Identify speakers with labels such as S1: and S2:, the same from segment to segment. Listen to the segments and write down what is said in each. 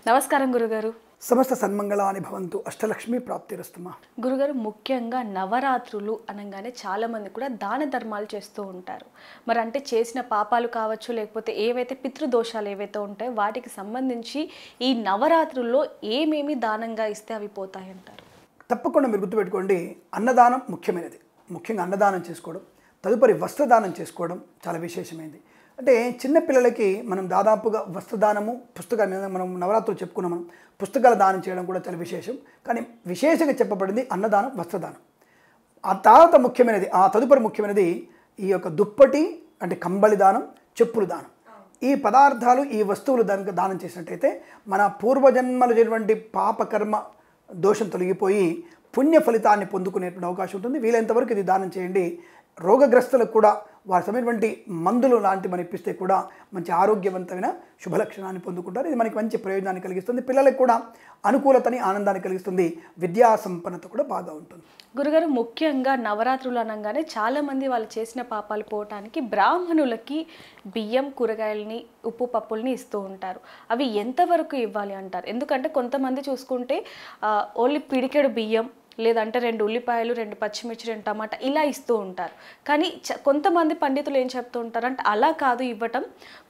S1: నమస్కారం గురుగారు.
S2: సమస్త సన్మంగళాని భవంతు అష్టలక్ష్మి ప్రాప్తిరస్తుమా.
S1: గురుగారు, ముఖ్యంగా నవరాత్రులు అనగానే చాలామంది కూడా దాన ధర్మాలు చేస్తూ ఉంటారు. మరి అంటే చేసిన పాపాలు కావచ్చు, లేకపోతే ఏవైతే పితృదోషాలు ఏవైతే ఉంటాయో వాటికి సంబంధించి ఈ నవరాత్రుల్లో ఏమేమి దానంగా ఇస్తే అవి పోతాయంటారు?
S2: తప్పకుండా మీరు గుర్తుపెట్టుకోండి, అన్నదానం ముఖ్యమైనది. ముఖ్యంగా అన్నదానం చేసుకోవడం, తదుపరి వస్త్రదానం చేసుకోవడం చాలా విశేషమైనది. అంటే చిన్నపిల్లలకి మనం దాదాపుగా వస్త్రదానము, పుస్తకాలు మనం నవరాత్రులు చెప్పుకున్నాం, మనం పుస్తకాల దానం చేయడం కూడా చాలా విశేషం. కానీ విశేషంగా చెప్పబడింది అన్నదానం, వస్త్రదానం. ఆ తర్వాత ముఖ్యమైనది, ఆ తదుపరి ముఖ్యమైనది ఈ యొక్క దుప్పటి అంటే కంబళి దానం, చెప్పులు దానం. ఈ పదార్థాలు, ఈ వస్తువులు దానం చేసినట్టయితే మన పూర్వజన్మలు చేసినటువంటి పాపకర్మ దోషం తొలగిపోయి పుణ్య ఫలితాన్ని పొందుకునేటువంటి అవకాశం ఉంటుంది. వీలైనంతవరకు ఇది దానం చేయండి. రోగగ్రస్తులకు కూడా వారి సమయటువంటి మందులు లాంటి మనం ఇప్పిస్తే కూడా మంచి ఆరోగ్యవంతమైన శుభలక్షణాన్ని పొందుకుంటారు. ఇది మనకి మంచి ప్రయోజనాన్ని కలిగిస్తుంది. పిల్లలకు కూడా అనుకూలతని, ఆనందాన్ని కలిగిస్తుంది. విద్యా సంపన్నత కూడా బాగా ఉంటుంది.
S1: గురుగారు, ముఖ్యంగా నవరాత్రులు అనగానే చాలామంది వాళ్ళు చేసిన పాపాలు పోవటానికి బ్రాహ్మణులకి బియ్యం, కూరగాయలని, ఉప్పు, పప్పుల్ని ఇస్తూ ఉంటారు. అవి ఎంతవరకు ఇవ్వాలి అంటారు? ఎందుకంటే కొంతమంది చూసుకుంటే ఓన్లీ పిడికెడు బియ్యం, లేదంటే 2 ఉల్లిపాయలు, 2 పచ్చిమిర్చి, 2 టమాటా ఇలా ఇస్తూ ఉంటారు. కానీ కొంతమంది పండితులు ఏం చెప్తూ ఉంటారు అంటే అలా కాదు ఇవ్వటం,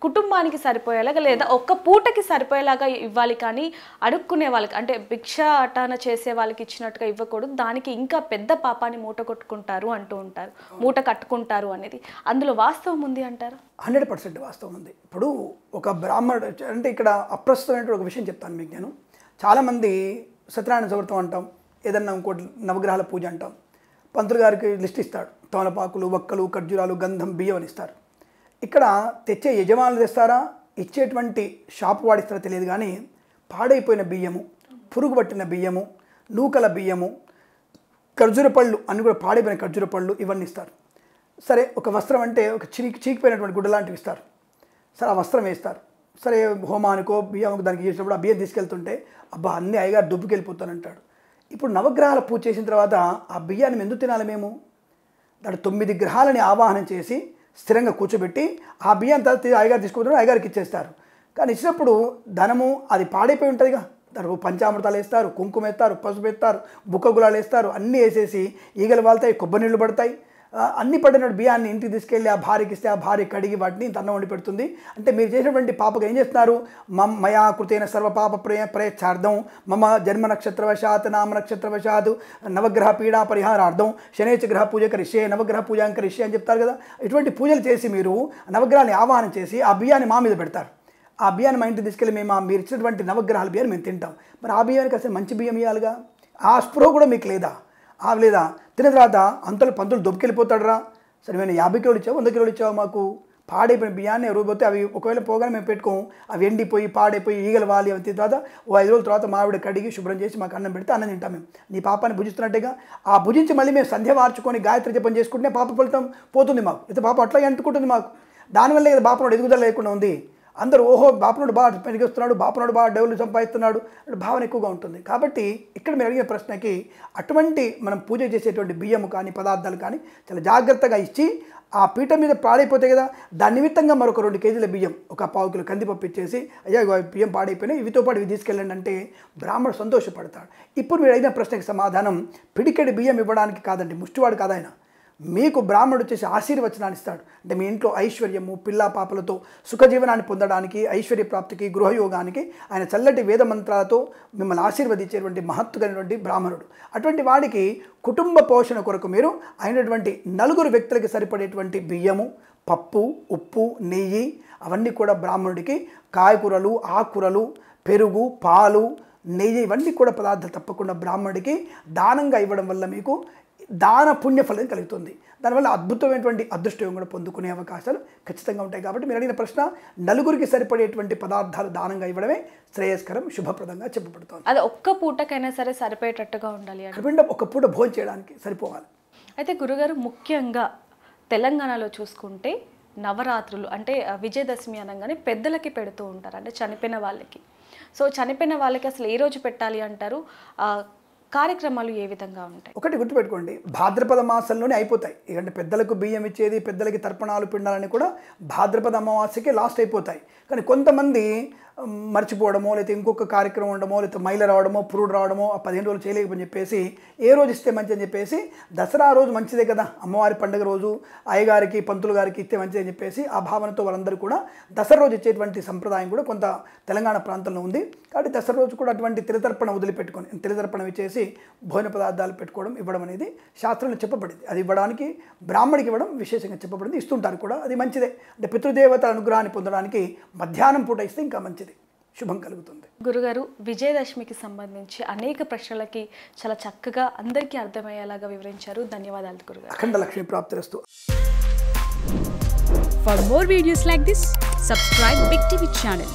S1: కుటుంబానికి సరిపోయేలాగా లేదా ఒక్క పూటకి సరిపోయేలాగా ఇవ్వాలి. కానీ అడుక్కునే వాళ్ళకి అంటే భిక్ష అటాన చేసే వాళ్ళకి ఇచ్చినట్టుగా ఇవ్వకూడదు, దానికి ఇంకా పెద్ద పాపాన్ని మూట కొట్టుకుంటారు అంటూ ఉంటారు, మూట కట్టుకుంటారు అనేది. అందులో వాస్తవం ఉంది అంటారు?
S2: 100% వాస్తవం ఉంది. ఇప్పుడు ఒక బ్రాహ్మణుడు అంటే ఇక్కడ అప్రస్తుతమైన ఒక విషయం చెప్తాను మీకు. నేను చాలామంది సత్యనారాయణ చవితి అంటాం, ఏదన్నా ఇంకోటి నవగ్రహాల పూజ అంటాం. పంతులు గారికి లిస్ట్ ఇస్తాడు, తమలపాకులు, వక్కలు, ఖర్జూరాలు, గంధం, బియ్యం అని ఇస్తారు. ఇక్కడ తెచ్చే యజమానులు తెస్తారా, ఇచ్చేటువంటి షాపు వాడిస్తారో తెలియదు, కానీ పాడైపోయిన బియ్యము, పురుగు పట్టిన బియ్యము, నూకల బియ్యము, ఖర్జూర పళ్ళు అన్ని కూడా పాడైపోయిన ఖర్జూర పళ్ళు ఇవన్నీ ఇస్తారు. సరే, ఒక వస్త్రం అంటే ఒక చీకిపోయినటువంటి గుడ్డ లాంటివి ఇస్తారు. సరే, ఆ వస్త్రం వేస్తారు. సరే, హోమానికో బియ్యం దానికి చేసినప్పుడు ఆ బియ్యం తీసుకెళ్తుంటే అబ్బా అన్నీ అయ్యగారు దుబ్బుకెళ్ళిపోతానంటాడు. ఇప్పుడు నవగ్రహాల పూజ చేసిన తర్వాత ఆ బియ్యాన్ని ఎందుకు తినాలి మేము? దాంట్లో 9 గ్రహాలని ఆవాహనం చేసి స్థిరంగా కూర్చోబెట్టి ఆ బియ్యాన్ని తర్వాత అయ్యగారు తీసుకుంటారు, అయ్యగారికి ఇచ్చేస్తారు. కానీ ఇచ్చినప్పుడు ధనము అది పాడైపోయి ఉంటుందిగా. దానికి పంచామృతాలు వేస్తారు, కుంకుమ వేస్తారు, పసుపు వేస్తారు, బుక్క గులాలు వేస్తారు, అన్నీ వేసేసి ఈగలు వాళ్తాయి, కొబ్బరి నీళ్ళు పడతాయి. అన్ని పడిన బియ్యాన్ని ఇంటికి తీసుకెళ్ళి ఆ భార్యకి ఇస్తే ఆ భార్య కడిగి వాటిని అన్నం వండి పెడుతుంది. అంటే మీరు చేసినటువంటి పాపగా ఏం చేస్తున్నారు? మయా కృతేన సర్వపాప ప్రయచ్ఛార్థం మమ జన్మ నక్షత్రవశాత్ నామ నక్షత్రవశాత్ నవగ్రహ పీడా పరిహారార్థం శనేచ గ్రహ పూజ కరిష్యే నవగ్రహ పూజాం కరిష్యే అని చెప్తారు కదా. ఇటువంటి పూజలు చేసి మీరు నవగ్రహాన్ని ఆవాహనం చేసి ఆ బియ్యాన్ని మా మీద పెడతారు. ఆ బియ్యాన్ని మా ఇంటికి తీసుకెళ్ళి మీరు ఇచ్చినటువంటి నవగ్రహాల బియ్యాన్ని మేము తింటాం. మరి ఆ బియ్యానికి అసలు మంచి బియ్యం ఇవ్వాలిగా. ఆ స్పృహ కూడా మీకు లేదా? లేదా తిన్న తర్వాత అంతలో పంతులు దొబ్బుకెళ్ళిపోతాడు రా. సరే, మేము 50 కిలోలు ఇచ్చావు, 100 కిలోలు ఇచ్చావు, మాకు పాడైపోయిన బియ్యాన్ని ఎవరు పోతే అవి ఒకవేళ పోగానే మేము పెట్టుకోము, అవి ఎండిపోయి పాడైపోయి ఈగలు వాలి అవి తర్వాత ఓ 5 రోజుల తర్వాత మావిడ కడిగి శుభ్రం చేసి మాకు అన్నం పెడితే అన్నం తింటాం. మేము నీ పాపాన్ని భుజిస్తున్నట్టుగా ఆ భుజించి మళ్ళీ మేము సంధ్య మార్చుకొని గాయత్రి జపం చేసుకుంటే పాప ఫలితం పోతుంది మాకు. అయితే పాపం అట్లా అంటుకుంటుంది మాకు. దానివల్ల కదా బాపనోడు ఎదుగుదల లేకుండా ఉంది. అందరూ ఓహో బాపనోడు బాగా పెరిగిస్తున్నాడు, బాపనోడు బాగా డబ్బులు సంపాదిస్తున్నాడు అంటే భావన ఎక్కువగా ఉంటుంది. కాబట్టి ఇక్కడ మీరు అడిగిన ప్రశ్నకి అటువంటి మనం పూజ చేసేటువంటి బియ్యము కానీ పదార్థాలు కానీ చాలా జాగ్రత్తగా ఇచ్చి ఆ పీఠ మీద పాడైపోతాయి కదా, దాని నిమిత్తంగా మరొక 2 కేజీల బియ్యం, ఒక 1/4 కిలో కందిపప్పు ఇచ్చేసి అయ్యా బియ్యం పాడైపోయినాయి, ఇవితో పాటు ఇవి తీసుకెళ్ళండి అంటే బ్రాహ్మణుడు సంతోషపడతాడు. ఇప్పుడు మీరు అడిగిన ప్రశ్నకి సమాధానం పిడికెడి బియ్యం ఇవ్వడానికి కాదండి, ముష్టివాడు కాదాయన. మీకు బ్రాహ్మణుడు వచ్చేసి ఆశీర్వచనాన్ని ఇస్తాడు. అంటే మీ ఇంట్లో ఐశ్వర్యము, పిల్లా పాపలతో సుఖజీవనాన్ని పొందడానికి, ఐశ్వర్య ప్రాప్తికి, గృహయోగానికి ఆయన చల్లటి వేద మంత్రాలతో మిమ్మల్ని ఆశీర్వదించేటువంటి మహత్తుగైనటువంటి బ్రాహ్మణుడు. అటువంటి వాడికి కుటుంబ పోషణ కొరకు మీరు అయినటువంటి 4 వ్యక్తులకి సరిపడేటువంటి బియ్యము, పప్పు, ఉప్పు, నెయ్యి అవన్నీ కూడా బ్రాహ్మణుడికి, కాయకూరలు, ఆకుకూరలు, పెరుగు, పాలు, నెయ్యి ఇవన్నీ కూడా పదార్థాలు తప్పకుండా బ్రాహ్మణుడికి దానంగా ఇవ్వడం వల్ల మీకు దాన పుణ్య ఫలం కలుగుతుంది. దానివల్ల అద్భుతమైనటువంటి అదృష్టం కూడా పొందుకునే అవకాశాలు ఖచ్చితంగా ఉంటాయి. కాబట్టి మీరు అడిగిన ప్రశ్న 4కి సరిపడేటువంటి పదార్థాలు దానంగా ఇవ్వడమే శ్రేయస్కరం, శుభప్రదంగా చెప్పబడుతుంది.
S1: అది ఒక్క పూటకైనా సరే సరిపోయేటట్టుగా ఉండాలి.
S2: ఒక పూట భోజనం చేయడానికి సరిపోవాలి.
S1: అయితే గురుగారు, ముఖ్యంగా తెలంగాణలో చూసుకుంటే నవరాత్రులు అంటే విజయదశమి అనగానే పెద్దలకి పెడుతూ ఉంటారు, అంటే చనిపోయిన వాళ్ళకి. సో చనిపోయిన వాళ్ళకి అసలు ఏ రోజు పెట్టాలి అంటారు? కార్యక్రమాలు ఏ విధంగా ఉంటాయి?
S2: ఒకటి గుర్తుపెట్టుకోండి, భాద్రపద మాసంలోనే అయిపోతాయి. ఎందుకంటే పెద్దలకు బియ్యం ఇచ్చేది, పెద్దలకి తర్పణాలు పిండాలని కూడా భాద్రపద అమావాస్యకి లాస్ట్ అయిపోతాయి. కానీ కొంతమంది మర్చిపోవడమో లేకపోతే ఇంకొక కార్యక్రమం ఉండడమో లేకపోతే మైల రావడమో పురుడు రావడమో ఆ 15 రోజులు చేయలేకపోని చెప్పేసి ఏ రోజు ఇస్తే మంచి అని చెప్పేసి దసరా రోజు మంచిదే కదా, అమ్మవారి పండుగ రోజు అయ్యగారికి పంతులు గారికి ఇస్తే మంచిది అని చెప్పేసి ఆ భావనతో వాళ్ళందరూ కూడా దసరా రోజు ఇచ్చేటువంటి సంప్రదాయం కూడా కొంత తెలంగాణ ప్రాంతంలో ఉంది. కాబట్టి దసరా రోజు కూడా అటువంటి తిలతర్పణ వదిలిపెట్టుకొని తిలతర్పణ ఇచ్చేసి భోజన పదార్థాలు పెట్టుకోవడం ఇవ్వడం అనేది శాస్త్రంలో చెప్పబడింది. అది ఇవ్వడానికి బ్రాహ్మడికి ఇవ్వడం విశేషంగా చెప్పబడింది, ఇస్తుంటారు కూడా, అది మంచిదే. అంటే పితృదేవత అనుగ్రహాన్ని పొందడానికి మధ్యాహ్నం పూట ఇస్తే ఇంకా మంచిది, శుభం కలుగుతుంది.
S1: గురుగారు, విజయదశమికి సంబంధించి అనేక ప్రశ్నలకి చాలా చక్కగా అందరికీ అర్థమయ్యేలాగా వివరించారు. ధన్యవాదాలు గురుగారు.
S2: అఖండ Lakshmi ప్రాప్తిరస్తు.
S3: For more videos like this, subscribe Big TV channel.